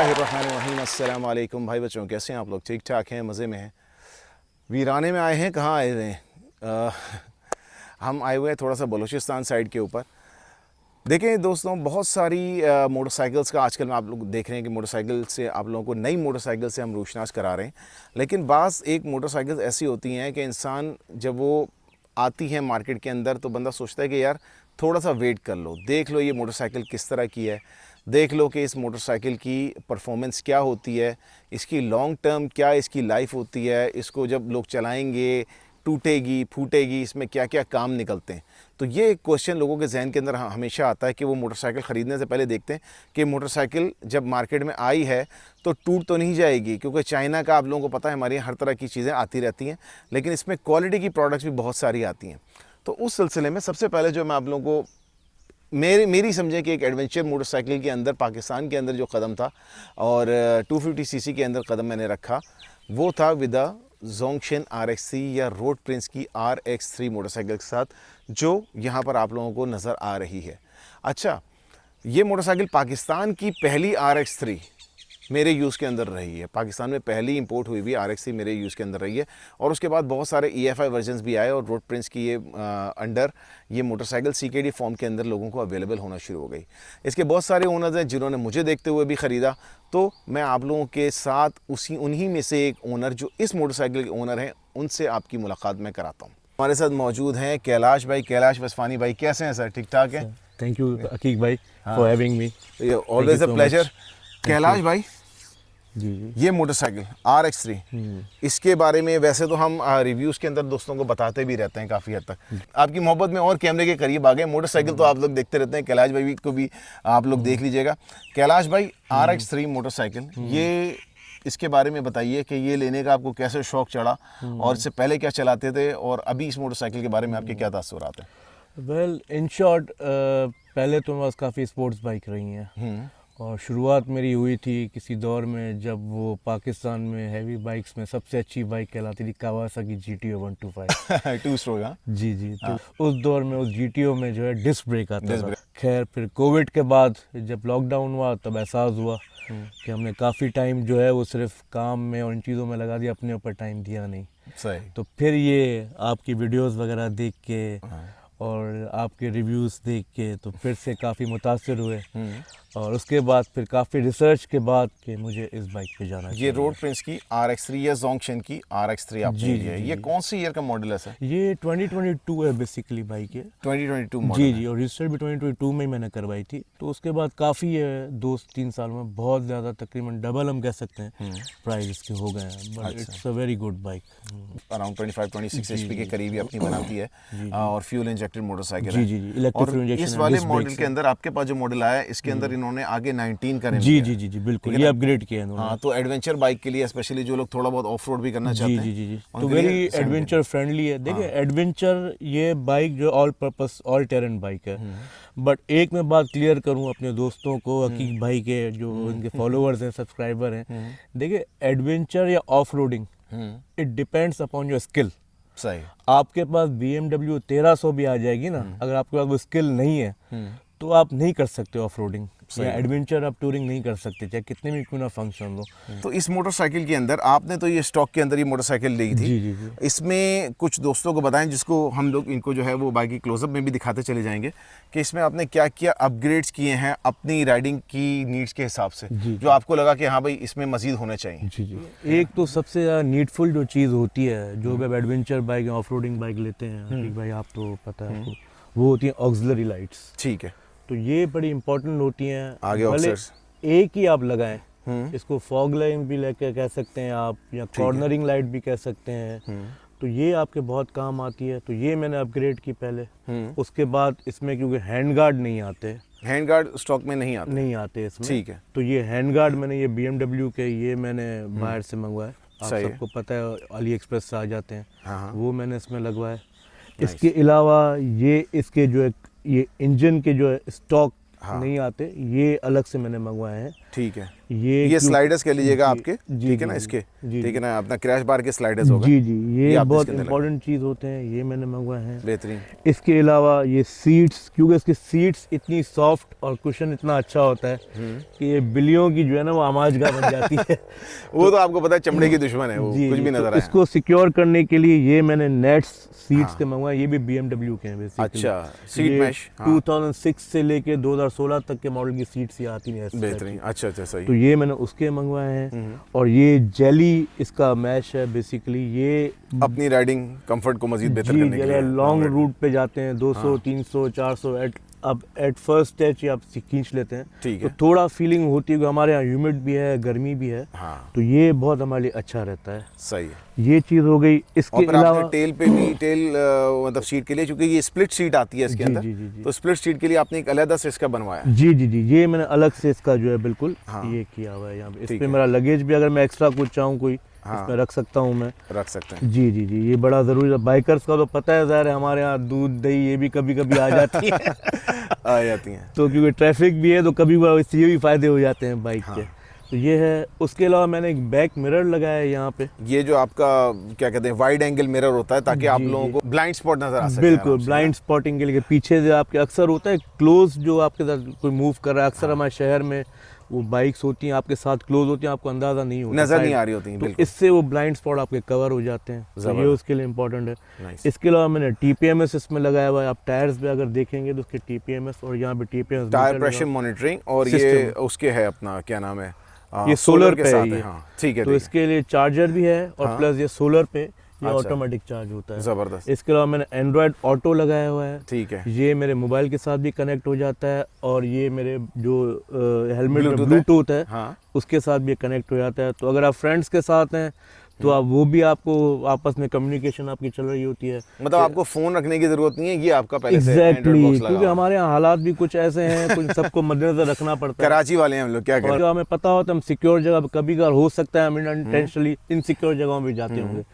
बिस्मिल्लाहिर्रहमानिर्रहीम। अस्सलाम वालेकुम भाई बच्चों, कैसे हैं आप लोग? ठीक ठाक हैं, मज़े में हैं? वीराने में आए हैं, कहाँ आए हुए हैं? हम आए हुए हैं थोड़ा सा बलूचिस्तान साइड के ऊपर। देखें दोस्तों, बहुत सारी मोटरसाइकिल्स का आजकल में आप लोग देख रहे हैं कि मोटरसाइकिल से आप लोगों को नई मोटरसाइकिल से हम रोशनास करा रहे हैं। लेकिन बाज़ एक मोटरसाइकिल ऐसी होती हैं कि इंसान जब वो आती है मार्केट के अंदर तो बंदा सोचता है कि यार थोड़ा सा वेट कर लो, देख लो ये मोटरसाइकिल किस तरह की है, देख लो कि इस मोटरसाइकिल की परफॉर्मेंस क्या होती है, इसकी लॉन्ग टर्म क्या इसकी लाइफ होती है, इसको जब लोग चलाएंगे टूटेगी फूटेगी, इसमें क्या क्या काम निकलते हैं। तो ये एक क्वेश्चन लोगों के जहन के अंदर हमेशा आता है कि वो मोटरसाइकिल ख़रीदने से पहले देखते हैं कि मोटरसाइकिल जब मार्केट में आई है तो टूट तो नहीं जाएगी, क्योंकि चाइना का आप लोगों को पता है हमारे यहाँ हर तरह की चीज़ें आती रहती हैं, लेकिन इसमें क्वालिटी की प्रोडक्ट्स भी बहुत सारी आती हैं। तो उस सिलसिले में सबसे पहले जो मैं आप लोगों को मेरी समझें कि एक एडवेंचर मोटरसाइकिल के अंदर पाकिस्तान के अंदर जो कदम था और 250 सीसी के अंदर कदम मैंने रखा, वो था विद जोंगशन RX3 या रोड प्रिंस की RX3 मोटरसाइकिल के साथ, जो यहाँ पर आप लोगों को नज़र आ रही है। अच्छा, ये मोटरसाइकिल पाकिस्तान की पहली RX3 मेरे यूज़ के अंदर रही है। पाकिस्तान में पहली इंपोर्ट हुई भी RX3 मेरे यूज़ के अंदर रही है, और उसके बाद बहुत सारे EFI वर्जन्स भी आए और रोड प्रिंस की ये अंडर ये मोटरसाइकिल CKD फॉर्म के अंदर लोगों को अवेलेबल होना शुरू हो गई। इसके बहुत सारे ओनर्स हैं जिन्होंने मुझे देखते हुए भी ख़रीदा, तो मैं आप लोगों के साथ उन्हीं में से एक ओनर जो इस मोटरसाइकिल के ओनर हैं उनसे आपकी मुलाकात मैं कराता हूँ। हमारे साथ मौजूद हैं कैलाश भाई, कैलाश वसफानी भाई। कैसे हैं सर? ठीक ठाक हैं? थैंक यू अकीक भाई for having me. Always a pleasure. Kailash भाई, जी ये मोटरसाइकिल RX3, इसके बारे में वैसे तो हम रिव्यूज़ के अंदर दोस्तों को बताते भी रहते हैं काफ़ी हद तक। आपकी मोहब्बत में और कैमरे के करीब आ गए। मोटरसाइकिल तो आप लोग देखते रहते हैं, कैलाश भाई को भी आप लोग देख लीजिएगा। कैलाश भाई, RX3 मोटरसाइकिल, ये इसके बारे में बताइए कि ये लेने का आपको कैसे शौक़ चढ़ा, और इससे पहले क्या चलाते थे, और अभी इस मोटरसाइकिल के बारे में आपके क्या तासुरात हैं? वेल इन शॉर्ट, पहले तो मेरे पास काफ़ी स्पोर्ट्स बाइक रही हैं, और शुरुआत मेरी हुई थी किसी दौर में जब वो पाकिस्तान में हैवी बाइक्स में सबसे अच्छी बाइक कहलाती थी कावासाकी GTO 125 2 स्ट्रोक। जी जी। तो उस दौर में उस GTO में जो है डिस्क ब्रेक आता था। खैर फिर कोविड के बाद जब लॉकडाउन हुआ तब एहसास हुआ कि हमने काफ़ी टाइम जो है वो सिर्फ काम में और इन चीज़ों में लगा दिया, अपने ऊपर टाइम दिया नहीं। सही। तो फिर ये आपकी वीडियोस वगैरह देख के और आपके रिव्यूज़ देख के तो फिर से काफ़ी मुतासिर हुए, और उसके बाद फिर काफ़ी रिसर्च के बाद कि मुझे इस बाइक पे जाना चाहिए। ये रोड प्रिंस की RX3 या जोंगशन की RX3 आपने ली है। ये कौन सी ईयर का मॉडल है सर? ये 2022 है बेसिकली बाइक है। 2022 मॉडल जी जी, और रजिस्टर भी 2022 में ही मैंने करवाई थी। तो उसके बाद काफ़ी है 2-3 साल में बहुत ज़्यादा, तकरीबन डबल हम कह सकते हैं प्राइस इसके हो गए हैं, but it's a very good bike. Around 25-26 HP के करीब ही अपनी बनाती है, और फ्यूल इंजेक्टेड मोटरसाइकिल जी है। जी जी, इलेक्ट्रिक फ्यूल इंजेक्शन इस वाले मॉडल के अंदर आपके पास जो मॉडल आया है, इसके अंदर इन्होंने आगे 19 का जी जी जी जी बिल्कुल, ये अपग्रेड किया है। हाँ, तो एडवेंचर बाइक के लिए स्पेशली जो लोग थोड़ा बहुत ऑफ रोड भी करना चाहते हैं, जी जी जी, तो वेरी एडवेंचर फ्रेंडली है। देखिए एडवेंचर ये बाइक जो all purpose all terrain bike है, बट एक मैं बात क्लियर करूं अपने दोस्तों को, हकीक भाई के जो उनके फॉलोअर्स हैं, सब्सक्राइबर हैं, देखिए एडवेंचर या off roading it depends upon your skill. सही। आपके पास BMW 1300 भी आ जाएगी ना, अगर आपके पास वो स्किल नहीं है तो आप नहीं कर सकते ऑफ रोडिंग या एडवेंचर, आप टूरिंग नहीं कर सकते, चाहे कितने भी क्यों ना फंक्शन हो। तो इस मोटरसाइकिल के अंदर आपने तो ये स्टॉक के अंदर ये मोटरसाइकिल ली थी। जी जी जी। इसमें कुछ दोस्तों को बताएं, जिसको हम लोग इनको जो है वो बाइक की क्लोजअप में भी दिखाते चले जाएंगे कि इसमें आपने क्या क्या अपग्रेड्स किए हैं अपनी राइडिंग की नीड्स के हिसाब से, जो आपको लगा कि हाँ भाई इसमें मजीद होने चाहिए। जी जी। एक तो सबसे ज़्यादा नीडफुल जो चीज़ होती है जो भी एडवेंचर बाइक या ऑफ रोडिंग बाइक लेते हैं, भाई आप तो पता है आपको, वो होती है ऑक्सिलरी लाइट्स। ठीक है। तो ये बड़ी इंपॉर्टेंट होती हैं। आगे भले ऑक्सर्स एक ही आप लगाएं, इसको फॉग लाइट भी लेकर कह सकते हैं आप, या कॉर्नरिंग लाइट भी कह सकते हैं, तो ये आपके बहुत काम आती है। तो ये मैंने अपग्रेड की पहले। उसके बाद इसमें क्योंकि हैंड गार्ड नहीं आते, हैंड गार्ड स्टॉक में नहीं आते इसमें। ठीक है। तो ये हैंड गार्ड मैंने ये BMW के ये मैंने बाहर से मंगवाए, आप सबको पता है अली एक्सप्रेस से आ जाते हैं। हाँ। वो मैंने इसमें लगवाए। इसके अलावा ये इसके जो ये इंजन के जो है स्टॉक नहीं आते, ये अलग से मैंने मंगवाए हैं। ठीक है, ये ये स्लाइडर्स कह लीजिएगा आपके, जी, ठीक है ना, जी, इसके, जी, ठीक है ना, अपना क्रैश बार के स्लाइडर्स होगा। जी जी, ये आपने बहुत इसके अंदर इंपॉर्टेंट चीज़ होते हैं, ये मैंने मंगवाए हैं। बेहतरीन। इसके अलावा ये सीट्स, क्योंकि इसकी सीट्स इतनी सॉफ्ट और कुशन इतना अच्छा होता है कि ये बिल्लियों की जो है ना वो आमाजगाह बन जाती है। वो तो आपको पता है चमड़े की दुश्मन है, वो जी कुछ जी, भी तो नजर आए। इसको सिक्योर करने के लिए ये मैंने नेट्स सीट्स के मंगवाए, ये भी BMW के हैं बेसिकली। अच्छा, सीट मैश, 2006 से लेके 2016 तक के मॉडल की सीट्स ये आती हैं ऐसे बेहतरीन, टाइप अच्छा अच्छा, की। सही। तो ये मैंने उसके मंगवाए हैं। और ये जेली इसका मैश है बेसिकली, ये अपनी राइडिंग कंफर्ट को मजीद बेहतर जी करने के लिए। अगर लॉन्ग हाँ, रूट पे जाते हैं 200 300 400 अब एट फर्स्ट स्टेज आप खींच लेते हैं, ठीक तो है। थोड़ा फीलिंग होती है कि हमारे यहाँ ह्यूमिड भी है, गर्मी भी है, हाँ, तो ये बहुत हमारे लिए अच्छा रहता है। सही है। ये चीज़ हो गई। और इसके फिर अलावा आपने टेल पे भी मतलब सीट के लिए, क्योंकि ये स्प्लिट सीट आती है इसके जी, अंदर, जी, जी, जी। तो स्प्लिट सीट के लिए आपने एक अलग से इसका बनवाया है। जी जी जी, ये मैंने अलग से इसका जो है बिल्कुल हाँ। ये किया हुआ है यहाँ पे। इस ठीक पे है। मेरा लगेज भी अगर मैं एक्स्ट्रा कुछ चाहूँ कोई हाँ। इसमें रख सकता हूँ मैं। रख सकते हैं। जी जी जी, ये बड़ा ज़रूरी है। बाइकर्स का तो पता है ज़ाहिर है, हमारे यहाँ दूध दही ये भी कभी कभी आ जाती है। आ जाती हैं। तो क्योंकि ट्रैफिक भी है तो कभी इससे ये भी फ़ायदे हो जाते हैं बाइक के। तो ये है। उसके अलावा मैंने एक बैक मिरर लगाया है यहाँ पे। ये जो आपका क्या कहते हैं वाइड एंगल मिरर होता है, ताकि आप जी, लोगों जी। को ब्लाइंड स्पॉट नजर आ सके। बिल्कुल, आराम से, ब्लाइंड स्पॉटिंग के लिए पीछे से आपके अक्सर होता है क्लोज, जो आपके साथ कोई मूव कर रहा है, अक्सर हमारे शहर में वो बाइक्स होती हैं आपके साथ क्लोज होती हैं, आपको अंदाज़ा नहीं होता, नजर नहीं शायद। आ रही होती हैं, तो बिल्कुल। इससे वो ब्लाइंड स्पॉट आपके कवर हो जाते हैं, तो ये जबरदस्त। उसके लिए इम्पोर्टेंट है। Nice। इसके अलावा मैंने TPMS इसमें लगाया हुआ है। आप टायर्स पे अगर देखेंगे तो उसके TPMS और यहाँ पे TPMS टायर प्रेशर मॉनिटरिंग, और ये System। उसके है अपना क्या नाम है, ये सोलर के पे साथ है है। ये। हाँ, ठीक है, तो ठीक इसके लिए चार्जर भी है और हाँ। प्लस ये सोलर पे ये अच्छा। ऑटोमेटिक चार्ज होता है। है। जबरदस्त, इसके अलावा मैंने एंड्रॉयड ऑटो लगाया हुआ है। ठीक है। ये मेरे मोबाइल के साथ भी कनेक्ट हो जाता है, और ये मेरे जो हेलमेट में Bluetooth है। ब्लूटूथ है हाँ, उसके साथ भी कनेक्ट हो जाता है। तो अगर आप फ्रेंड्स के साथ हैं तो आप वो भी, आपको आपस में कम्युनिकेशन आपकी चल रही होती है। मतलब आपको फोन रखने की जरूरत नहीं है, ये आपका पहले से एग्जैक्टली एंड्रॉइड बॉक्स लगा क्योंकि हुआ है। हमारे यहाँ हालात भी कुछ ऐसे हैं, कुछ सबको मद्देनजर रखना पड़ता है। कराची वाले हैं हम लोग, क्या करें। और जो हमें पता होता है हम सिक्योर जगह पे, कभी कभार हो सकता है हम इंटेंशनली इनसिक्योर जगहों में जाते होंगे।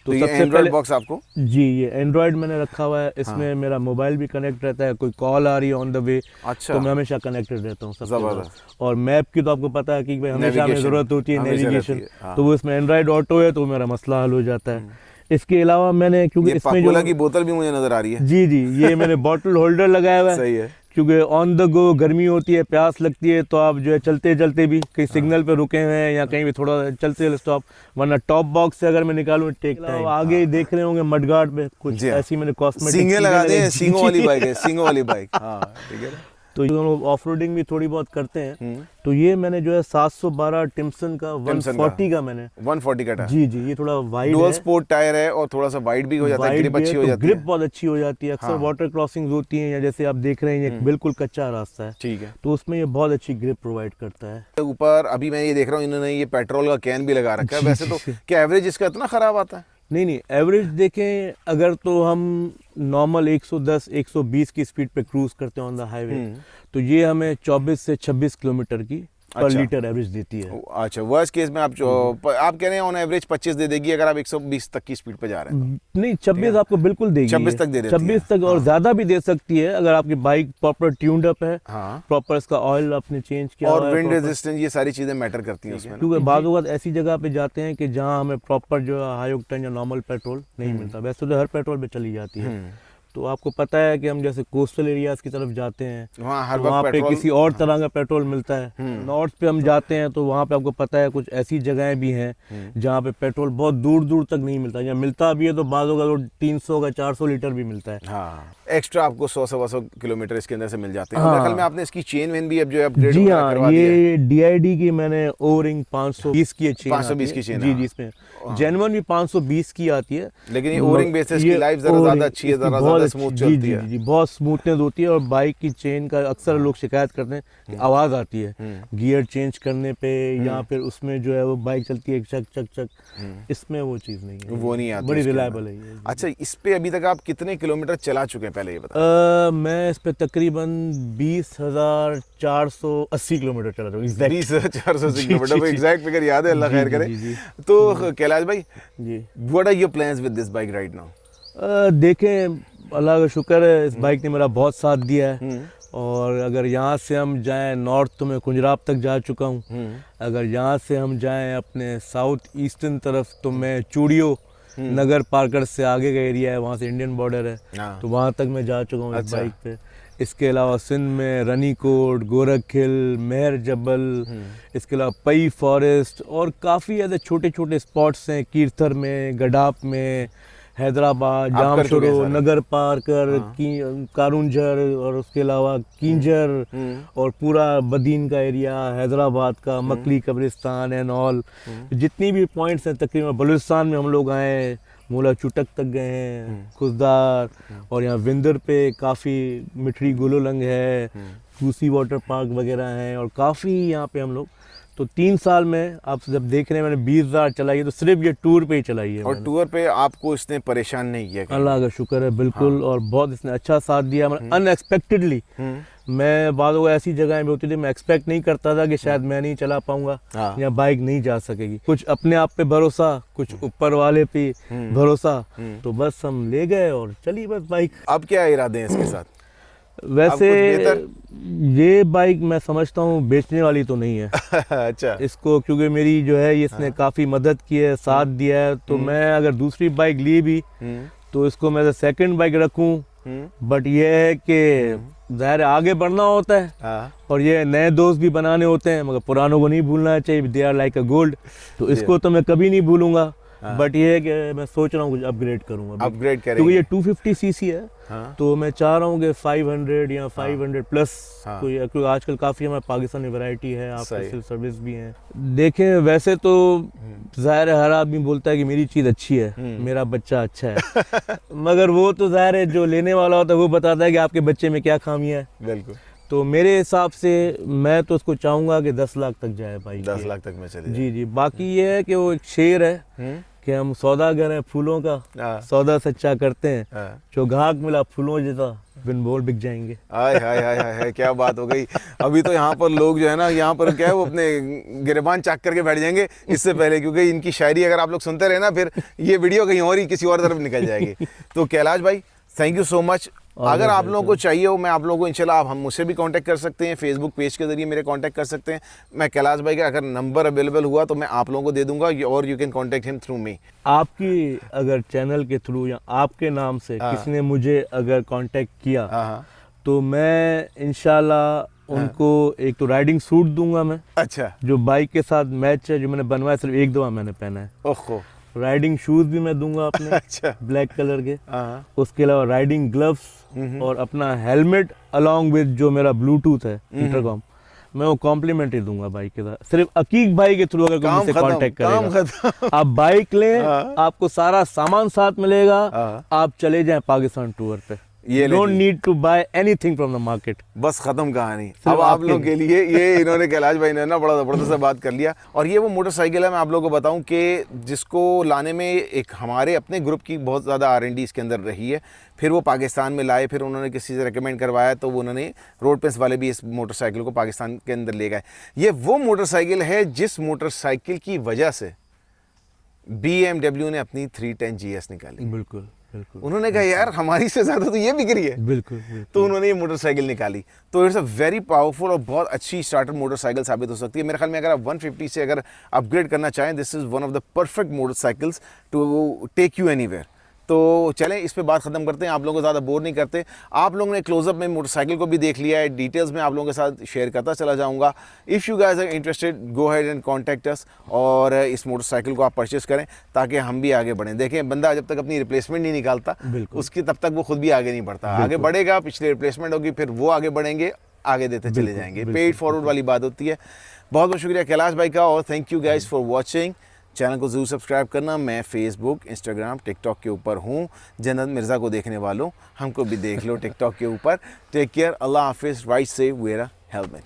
तो तो ये सबसे एंड्रॉइड पहले बॉक्स आपको, जी, ये एंड्रॉयड मैंने रखा हुआ है। इसमें मेरा मोबाइल भी कनेक्ट रहता है, कोई कॉल आ रही है ऑन द वे अच्छा, तो मैं हमेशा कनेक्टेड रहता हूँ सबसे ज़्यादा। जबरदस्त। और मैप की तो आपको पता है कि भाई हमेशा हमें Navigation, ज़रूरत होती है हमेशा नेविगेशन, रहती है, हाँ। तो वो इसमें एंड्रॉयड ऑटो है तो मेरा मसला हल हो जाता है। इसके अलावा मैंने, क्योंकि ये इसमें पाकोला जो की बोतल भी मुझे नजर आ रही है। जी जी, ये मैंने बॉटल होल्डर लगाया हुआ है, सही है। क्योंकि ऑन द गो गर्मी होती है, प्यास लगती है, तो आप जो है चलते चलते भी कहीं सिग्नल पे रुके हुए हैं या कहीं भी थोड़ा चलते स्टॉप, वरना टॉप बॉक्स से अगर मैं निकालूं टेक टाइम। आगे ही देख रहे होंगे मडगार्ड पे कुछ जी हाँ। ऐसी मैंने कॉस्मेटिक सींगे लगा दे, सींगों वाली बाइक है, सींगों वाली बाइक। हाँ, ठीक है ना। तो ये लोग ऑफ रोडिंग भी थोड़ी बहुत करते हैं। तो ये मैंने जो है 712 टिम्सन का 140 का मैंने 140 का टायर, जी जी, ये थोड़ा वाइड डुअल है, स्पोर्ट टायर है, और थोड़ा सा वाइड भी हो जाता है, वाइड ग्रिप भी है, अच्छी हो तो जाती ग्रिप है। बहुत अच्छी हो जाती है। अक्सर हाँ। वाटर क्रॉसिंग्स होती हैं या जैसे आप देख रहे हैं ये बिल्कुल कच्चा रास्ता है, ठीक है। तो उसमें ये बहुत अच्छी ग्रिप प्रोवाइड करता है। ऊपर अभी मैं ये देख रहा हूँ इन्होंने ये पेट्रोल का कैन भी लगा रखा है। वैसे तो क्या एवरेज इसका इतना खराब आता है? नहीं नहीं, एवरेज देखें अगर तो हम नॉर्मल 110 120 की स्पीड पे क्रूज करते हैं ऑन द हाईवे, तो ये हमें 24 से 26 किलोमीटर की पर अच्छा। लीटर एवरेज देती है। अच्छा, वर्स्ट केस में आप कह रहे हैं ऑन एवरेज 25 दे देगी अगर आप 120 तक की स्पीड पे जा रहे हैं तो। नहीं, 26 आपको बिल्कुल देगी, 26 तक दे देती है। 26 तक, और ज्यादा भी दे सकती है अगर आपकी बाइक प्रॉपर ट्यून्ड अप है, हाँ, प्रॉपर इसका ऑयल आपने चेंज किया और हुआ है विंड proper। रेजिस्टेंस, ये सारी चीजें मैटर करती हैं उसमें ना। क्योंकि बाद वक्त ऐसी जगह पे जाते हैं कि जहाँ हमें प्रॉपर जो है हाई ऑक्टेन या नॉर्मल पेट्रोल नहीं मिलता। वैसे तो हर पेट्रोल पे चली जाती है, तो आपको पता है कि हम जैसे कोस्टल एरियाज की तरफ जाते हैं वहाँ हर तो वहाँ वक्त पे पेट्रोल, किसी और तरह का पेट्रोल मिलता है। नॉर्थ पे हम जाते हैं तो वहाँ पे आपको पता है कुछ ऐसी जगहें भी हैं जहाँ पे पेट्रोल बहुत दूर दूर तक नहीं मिलता, या मिलता भी है तो बाद होगा तो 300 का 400 लीटर भी मिलता है। हाँ, एक्स्ट्रा आपको 100-125 किलोमीटर इसके अंदर से मिल जाते हैं। हाँ। मेरे ख्याल में आपने इसकी चेन वेन भी अब जो है अपग्रेड जी वगैरह हाँ, करवा दी है। ये DID की मैंने ओ रिंग 520 की चेन 520 की चेन, जी हाँ। जी, इसमें जेन्युइन भी 520 की आती है, लेकिन ये ओरिंग बेसिस की लाइफ जरा ज्यादा अच्छी है, जरा ज्यादा स्मूथ चलती है। जी, बहुत स्मूथनेस होती है। और बाइक की चेन का अक्सर लोग शिकायत करते हैं कि आवाज़ आती है गियर चेंज करने पे, या फिर उसमें जो है वो बाइक चलती है चक चक चक, इसमें वो चीज़ नहीं है, वो नहीं आती बड़ी इसके रिलायबल अंदर। है ये। अच्छा, इस पे अभी तक आप कितने किलोमीटर चला चुके हैं पहले ये बताएं? मैं इस पे तकरीबन 20,480 किलोमीटर चला रहा हूँ एग्जैक्ट। 20,480 किलोमीटर, एग्जैक्ट फिगर याद है, अल्लाह खैर करे। जी। तो कैलाश भाई, जी, what are your plans with this bike right now? देखें, अल्लाह का शुक्र है इस बाइक ने मेरा बहुत साथ दिया है। और अगर यहाँ से हम जाएं नॉर्थ तो मैं कुंजराब तक जा चुका हूँ। अगर यहाँ से हम जाएं अपने साउथ ईस्टर्न तरफ तो मैं चूड़ियों नगर पारकर से आगे का एरिया है, वहाँ से इंडियन बॉर्डर है, हाँ। तो वहाँ तक मैं जा चुका हूँ इस अच्छा। बाइक पे। इसके अलावा सिंध में रनीकोट, गोरखिल, मेहर जबल, इसके अलावा पई फॉरेस्ट और काफ़ी ऐसे छोटे छोटे स्पॉट्स हैं, कीर्थर में, गडाप में, हैदराबाद, आप कर चुके हैं जामशोरो, सारे? नगर पारकर, कारुंझर और उसके अलावा कींजर और पूरा बदीन का एरिया, हैदराबाद का मकली कब्रिस्तान एंड ऑल, जितनी भी पॉइंट्स हैं तकरीबन। बलूचिस्तान में हम लोग आए, मूला चुटक तक गए हैं, खुजदार, और यहाँ विंदर पे काफ़ी मिठड़ी गोलोलंग है, चूसी वाटर पार्क वगैरह हैं और काफ़ी यहाँ पे हम लोग। तो 3 साल में आप जब देख रहे हैं मैंने 20,000 चलाई है, तो सिर्फ ये टूर पे ही चलाई है और मैंने। टूर पे आपको इसने परेशान नहीं किया कहीं? अल्लाह का शुक्र है बिल्कुल। और बहुत इसने अच्छा साथ दिया, मतलब अनएक्सपेक्टेडली। मैं बातों को ऐसी जगह भी होती थी मैं एक्सपेक्ट नहीं करता था कि शायद मैं नहीं चला पाऊंगा हाँ। या बाइक नहीं जा सकेगी। कुछ अपने आप पे भरोसा, कुछ ऊपर वाले पे भरोसा, तो बस हम ले गए और चली बस बाइक। अब क्या इरादे हैं इसके साथ? वैसे कुछ बेहतर? ये बाइक मैं समझता हूँ बेचने वाली तो नहीं है अच्छा। इसको, क्योंकि मेरी जो है इसने काफ़ी मदद की है, साथ दिया है। तो मैं अगर दूसरी बाइक ली भी तो इसको मैं सेकंड बाइक रखूं, बट ये है कि ज़ाहिर आगे बढ़ना होता है हाँ। और ये नए दोस्त भी बनाने होते हैं, मगर पुरानों को नहीं भूलना चाहिए। They are like a gold, तो इसको तो मैं कभी नहीं भूलूंगा। बट ये है कि मैं सोच रहा हूँ कुछ अपग्रेड करूँगा, अपग्रेड क्योंकि करेंगे? ये 250 सीसी है। हाँ। तो मैं चाह रहा हूँ कि 500 या 500 प्लस हाँ। कोई, क्योंकि आजकल काफ़ी हमारे पाकिस्तानी वैरायटी है, आपके सही। सिर्फ सर्विस भी हैं। देखें वैसे तो ज़ाहिर है हर आदमी बोलता है कि मेरी चीज़ अच्छी है, मेरा बच्चा अच्छा है मगर वो तो ज़ाहिर है जो लेने वाला होता है वो बताता है कि आपके बच्चे में क्या खामियां है। बिल्कुल। तो मेरे हिसाब से मैं तो उसको चाहूँगा कि 10 लाख तक जाए भाई। 10 लाख तक में चले जी जी। बाकी ये है कि वो एक शेर है जाए। कि हम सौदागर हैं फूलों का, हाँ। सौदा सच्चा करते हैं, हाँ। जो घाक मिला फूलों जैसा बिन बोल बिक जाएंगे। हाय हाय हाय हाय, क्या बात हो गई। अभी तो यहाँ पर लोग जो है ना, यहाँ पर क्या है वो अपने गिरबान चाक करके बैठ जाएंगे इससे पहले, क्योंकि इनकी शायरी अगर आप लोग सुनते रहे ना फिर ये वीडियो कहीं और ही किसी और तरफ निकल जाएगी। तो कैलाश भाई थैंक यू सो मच। अगर आप लोगों को चाहिए हो, मैं आप लोगों को इंशाल्लाह, आप हम मुझसे भी कांटेक्ट कर सकते हैं, फेसबुक पेज के जरिए मेरे कांटेक्ट कर सकते हैं। मैं कैलाश भाई का अगर नंबर अवेलेबल हुआ तो मैं आप लोगों को दे दूंगा, और you can contact him through me. आपकी अगर चैनल के थ्रू या आपके नाम से किसी ने मुझे अगर कांटेक्ट किया हाँ। तो मैं इंशाल्लाह उनको एक तो राइडिंग सूट दूंगा मैं, अच्छा। जो बाइक के साथ मैच है, जो मैंने बनवाया सिर्फ एक दफा मैंने पहना है। ओहो। राइडिंग शूज भी मैं दूंगा अपने अच्छा। ब्लैक कलर के। हाँ। उसके अलावा राइडिंग ग्लव्स और अपना हेलमेट अलॉन्ग विद जो मेरा ब्लूटूथ है इंटरकॉम, मैं वो कॉम्प्लीमेंट्री दूंगा बाइक के साथ। सिर्फ अकीक भाई के थ्रू अगर कोई मुझसे कांटेक्ट काम करेगा, खत्म। आप बाइक लें, हाँ। आपको सारा सामान साथ मिलेगा, हाँ। आप चले जाएं पाकिस्तान टूर पे। ये don't need to buy anything from the market. बस खत्म कहानी। सिर्फ अब आप आपके लोगों के लिए ये इन्होंने कैलाश भाई ने ना बड़ा ज़बरदस्त बात कर लिया। और ये वो मोटरसाइकिल है, मैं आप लोगों को बताऊं कि जिसको लाने में एक हमारे अपने ग्रुप की बहुत ज़्यादा R&D इसके अंदर रही है। फिर वो पाकिस्तान में लाए, फिर उन्होंने किसी से रेकमेंड करवाया, तो वो उन्होंने रोड पेंस वाले भी इस मोटरसाइकिल को पाकिस्तान के अंदर ले गए। ये वो मोटरसाइकिल है जिस मोटरसाइकिल की वजह से BMW ने अपनी 310 GS निकाली। बिल्कुल बिल्कुल। उन्होंने कहा यार हमारी से ज़्यादा तो ये बिक रही है। बिल्कुल तो उन्होंने ये मोटरसाइकिल निकाली। तो इट्स अ वेरी पावरफुल और बहुत अच्छी स्टार्टर मोटरसाइकिल साबित हो सकती है। मेरे ख्याल में अगर आप 150 से अगर अपग्रेड करना चाहें, this is one of the perfect motorcycles to take you anywhere. तो चलें इस पे बात ख़त्म करते हैं, आप लोगों को ज़्यादा बोर नहीं करते। आप लोगों ने क्लोजअप में मोटरसाइकिल को भी देख लिया है, डिटेल्स में आप लोगों के साथ शेयर करता चला जाऊंगा। If you guys are interested go ahead and contact us, और इस मोटरसाइकिल को आप परचेस करें ताकि हम भी आगे बढ़ें। देखें बंदा जब तक अपनी रिप्लेसमेंट नहीं निकालता उसकी तब तक वो खुद भी आगे नहीं बढ़ता। आगे बढ़ेगा, पिछले रिप्लेसमेंट होगी, फिर वो आगे बढ़ेंगे, आगे देते चले जाएंगे। पेड फॉरवर्ड वाली बात होती है। बहुत बहुत शुक्रिया कैलाश भाई का, और thank you guys for watching. Channel को ज़रूर सब्सक्राइब करना। मैं फेसबुक, इंस्टाग्राम, टिकटॉक के ऊपर हूँ। जन्नत मिर्ज़ा को देखने वालों, हमको भी देख लो टिकटॉक के ऊपर। टेक केयर, अल्लाह हाफिज़, ride safe, wear a helmet.